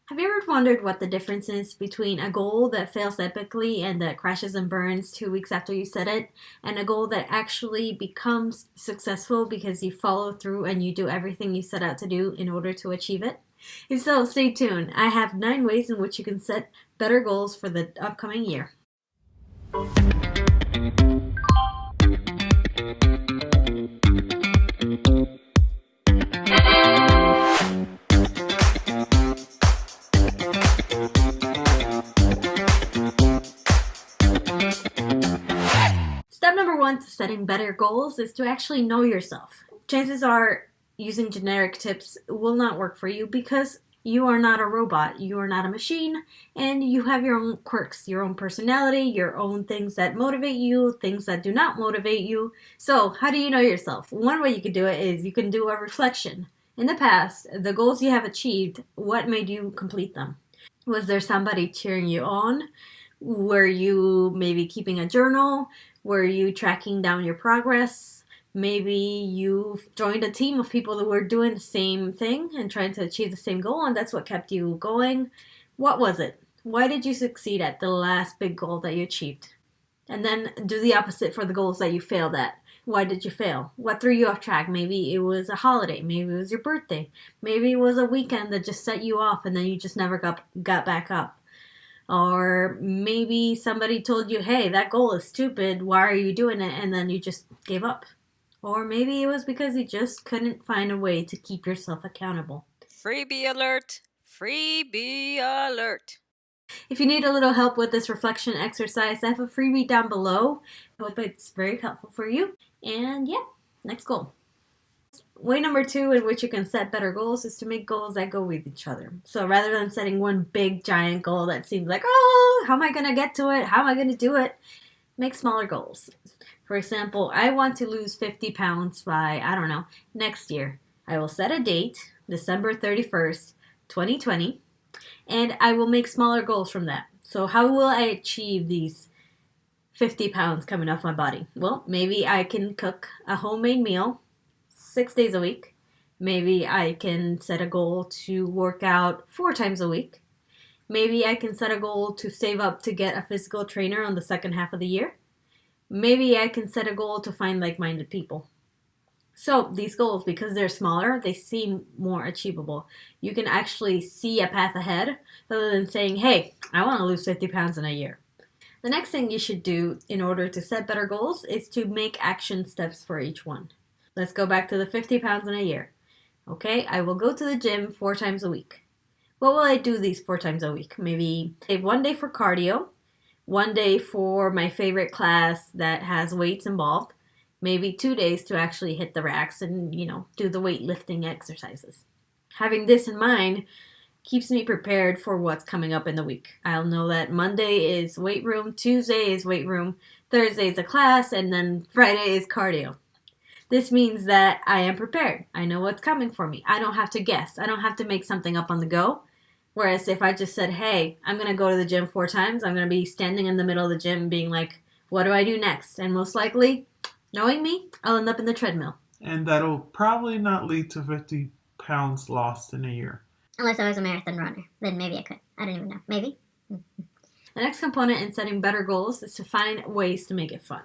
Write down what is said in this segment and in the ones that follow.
Have you ever wondered what the difference is between a goal that fails epically and that crashes and burns 2 weeks after you set it, and a goal that actually becomes successful because you follow through and you do everything you set out to do in order to achieve it? If so, stay tuned. I have 9 ways in which you can set better goals for the upcoming year. Step number one to setting better goals is to actually know yourself. Chances are using generic tips will not work for you because you are not a robot, you are not a machine, and you have your own quirks, your own personality, your own things that motivate you, things that do not motivate you. So, how do you know yourself? One way you can do it is you can do a reflection. In the past, the goals you have achieved, what made you complete them? Was there somebody cheering you on? Were you maybe keeping a journal? Were you tracking down your progress? Maybe you joined a team of people that were doing the same thing and trying to achieve the same goal, and that's what kept you going. What was it? Why did you succeed at the last big goal that you achieved? And then do the opposite for the goals that you failed at. Why did you fail? What threw you off track? Maybe it was a holiday. Maybe it was your birthday. Maybe it was a weekend that just set you off and then you just never got back up. Or maybe somebody told you, hey, that goal is stupid. Why are you doing it? And then you just gave up. Or maybe it was because you just couldn't find a way to keep yourself accountable. Freebie alert! Freebie alert! If you need a little help with this reflection exercise, I have a freebie down below. I hope it's very helpful for you. And yeah, next goal. Way number two in which you can set better goals is to make goals that go with each other. So rather than setting one big giant goal that seems like, oh, how am I going to get to it? How am I going to do it? Make smaller goals. For example, I want to lose 50 pounds by, I don't know, next year. I will set a date, December 31st, 2020, and I will make smaller goals from that. So how will I achieve these 50 pounds coming off my body? Well, maybe I can cook a homemade meal 6 days a week. Maybe I can set a goal to work out 4 times a week. Maybe I can set a goal to save up to get a physical trainer on the second half of the year. Maybe I can set a goal to find like-minded people. So these goals, because they're smaller, they seem more achievable. You can actually see a path ahead rather than saying, hey, I want to lose 50 pounds in a year. The next thing you should do in order to set better goals is to make action steps for each one. Let's go back to the 50 pounds in a year. Okay, I will go to the gym 4 times a week. What will I do these 4 times a week? Maybe save one day for cardio, one day for my favorite class that has weights involved, maybe 2 days to actually hit the racks and, do the weightlifting exercises. Having this in mind keeps me prepared for what's coming up in the week. I'll know that Monday is weight room, Tuesday is weight room, Thursday is a class, and then Friday is cardio. This means that I am prepared. I know what's coming for me. I don't have to guess. I don't have to make something up on the go. Whereas if I just said, hey, I'm going to go to the gym 4 times, I'm going to be standing in the middle of the gym being like, what do I do next? And most likely, knowing me, I'll end up in the treadmill. And that'll probably not lead to 50 pounds lost in a year. Unless I was a marathon runner. Then maybe I could. I don't even know. Maybe. The next component in setting better goals is to find ways to make it fun.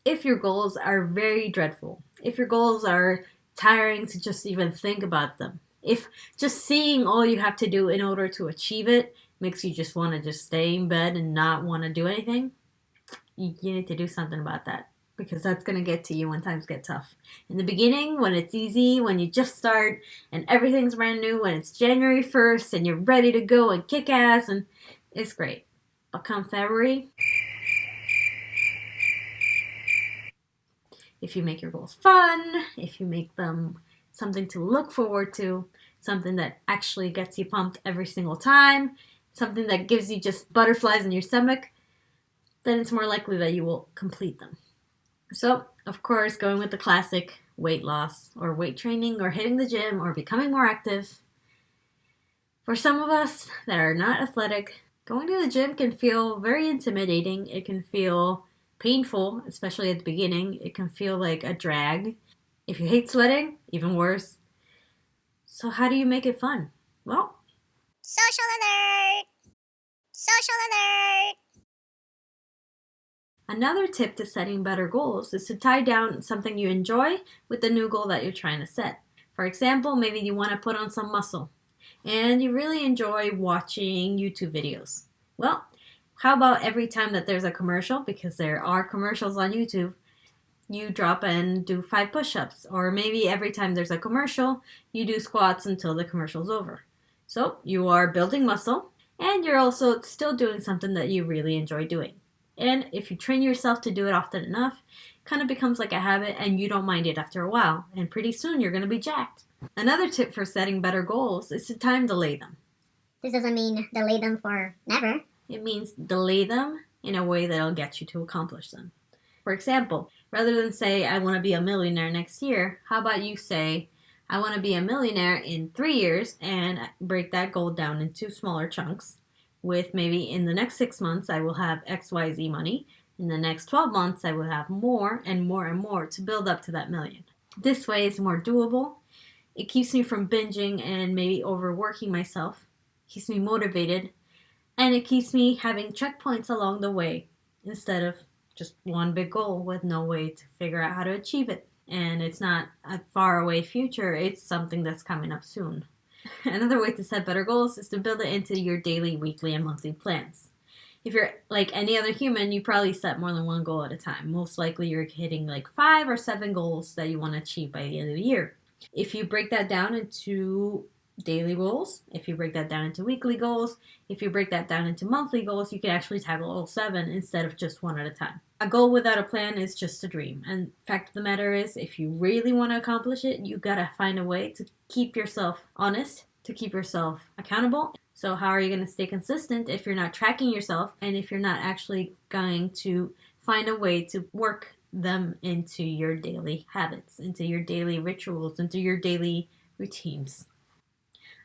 If your goals are very dreadful, if your goals are tiring to just even think about them, if just seeing all you have to do in order to achieve it makes you just want to just stay in bed and not want to do anything, you need to do something about that, because that's going to get to you when times get tough. In the beginning, when it's easy, when you just start and everything's brand new, when it's January 1st and you're ready to go and kick ass, and it's great. But come February, if you make your goals fun, if you make them something to look forward to, something that actually gets you pumped every single time, something that gives you just butterflies in your stomach, then it's more likely that you will complete them. So, of course, going with the classic weight loss or weight training or hitting the gym or becoming more active. For some of us that are not athletic, going to the gym can feel very intimidating. It can feel painful, especially at the beginning. It can feel like a drag. If you hate sweating, even worse. So how do you make it fun? Well, Social alert! Social alert! Another tip to setting better goals is to tie down something you enjoy with the new goal that you're trying to set. For example, maybe you want to put on some muscle and you really enjoy watching YouTube videos. Well, how about every time that there's a commercial, because there are commercials on YouTube, you drop and do 5 push-ups, or maybe every time there's a commercial, you do squats until the commercial's over. So you are building muscle, and you're also still doing something that you really enjoy doing. And if you train yourself to do it often enough, it kind of becomes like a habit and you don't mind it after a while, and pretty soon you're going to be jacked. Another tip for setting better goals is to time delay them. This doesn't mean delay them for never. It means delay them in a way that'll get you to accomplish them. For example, rather than say, I want to be a millionaire next year, how about you say, I want to be a millionaire in 3 years, and break that goal down into smaller chunks with maybe in the next 6 months I will have XYZ money. In the next 12 months I will have more and more and more to build up to that million. This way it's more doable. It keeps me from binging and maybe overworking myself. It keeps me motivated. And it keeps me having checkpoints along the way instead of just one big goal with no way to figure out how to achieve it. And it's not a far away future, it's something that's coming up soon. Another way to set better goals is to build it into your daily, weekly, and monthly plans. If you're like any other human, you probably set more than one goal at a time. Most likely you're hitting like 5 or 7 goals that you want to achieve by the end of the year. If you break that down into daily goals, if you break that down into weekly goals, if you break that down into monthly goals, you can actually tackle all 7 instead of just one at a time. A goal without a plan is just a dream. And fact of the matter is, if you really want to accomplish it, you gotta find a way to keep yourself honest, to keep yourself accountable. So how are you going to stay consistent if you're not tracking yourself and if you're not actually going to find a way to work them into your daily habits, into your daily rituals, into your daily routines?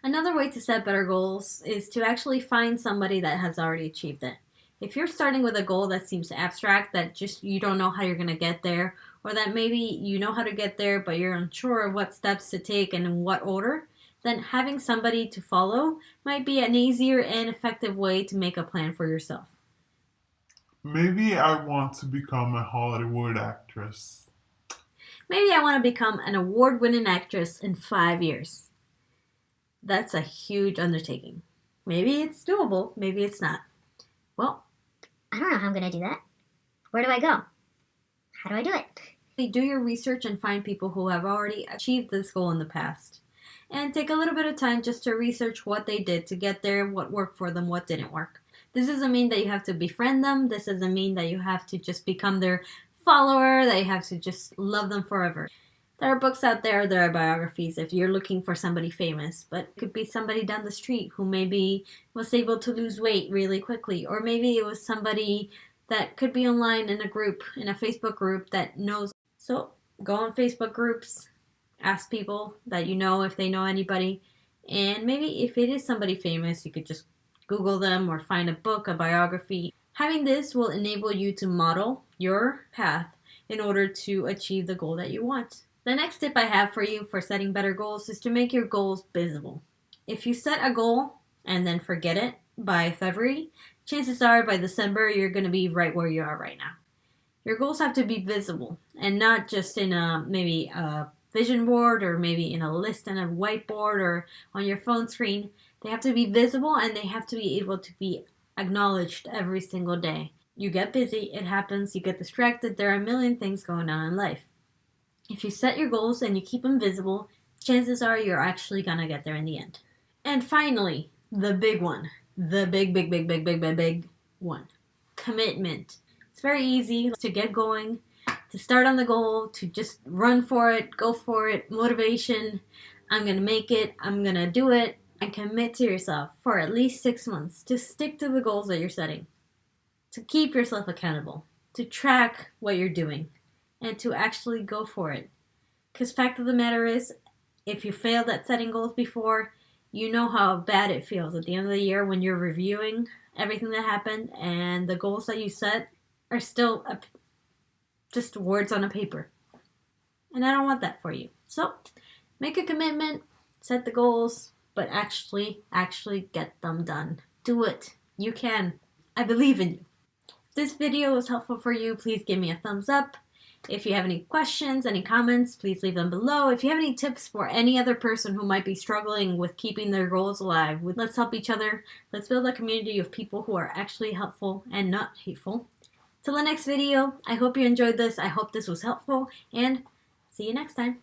Another way to set better goals is to actually find somebody that has already achieved it. If you're starting with a goal that seems abstract, that just you don't know how you're going to get there, or that maybe you know how to get there but you're unsure of what steps to take and in what order, then having somebody to follow might be an easier and effective way to make a plan for yourself. Maybe I want to become a Hollywood actress. Maybe I want to become an award-winning actress in 5 years. That's a huge undertaking. Maybe it's doable, maybe it's not. Well, I don't know how I'm going to do that. Where do I go? How do I do it? do your research and find people who have already achieved this goal in the past. And take a little bit of time just to research what they did to get there, what worked for them, what didn't work. This doesn't mean that you have to befriend them. This doesn't mean that you have to just become their follower, that you have to just love them forever. There are books out there, there are biographies if you're looking for somebody famous, but it could be somebody down the street who maybe was able to lose weight really quickly, or maybe it was somebody that could be online in a group, in a Facebook group that knows. So go on Facebook groups, ask people that you know if they know anybody, and maybe if it is somebody famous, you could just Google them or find a book, a biography. Having this will enable you to model your path in order to achieve the goal that you want. The next tip I have for you for setting better goals is to make your goals visible. If you set a goal and then forget it by February, chances are by December you're going to be right where you are right now. Your goals have to be visible and not just in maybe a vision board or maybe in a list on a whiteboard or on your phone screen. They have to be visible and they have to be able to be acknowledged every single day. You get busy, it happens, you get distracted, there are a million things going on in life. If you set your goals and you keep them visible, chances are you're actually going to get there in the end. And finally, the big one. The big one. Commitment. It's very easy to get going, to start on the goal, to just run for it, go for it, motivation. I'm going to make it, I'm going to do it, and commit to yourself for at least 6 months to stick to the goals that you're setting, to keep yourself accountable, to track what you're doing, and to actually go for it. Because fact of the matter is, if you failed at setting goals before, you know how bad it feels at the end of the year when you're reviewing everything that happened and the goals that you set are still just words on a paper. And I don't want that for you. So, make a commitment, set the goals, but actually get them done. Do it. You can. I believe in you. If this video was helpful for you, please give me a thumbs up. If you have any questions, any comments, please leave them below. If you have any tips for any other person who might be struggling with keeping their goals alive, let's help each other. Let's build a community of people who are actually helpful and not hateful. Till the next video, I hope you enjoyed this. I hope this was helpful, and see you next time.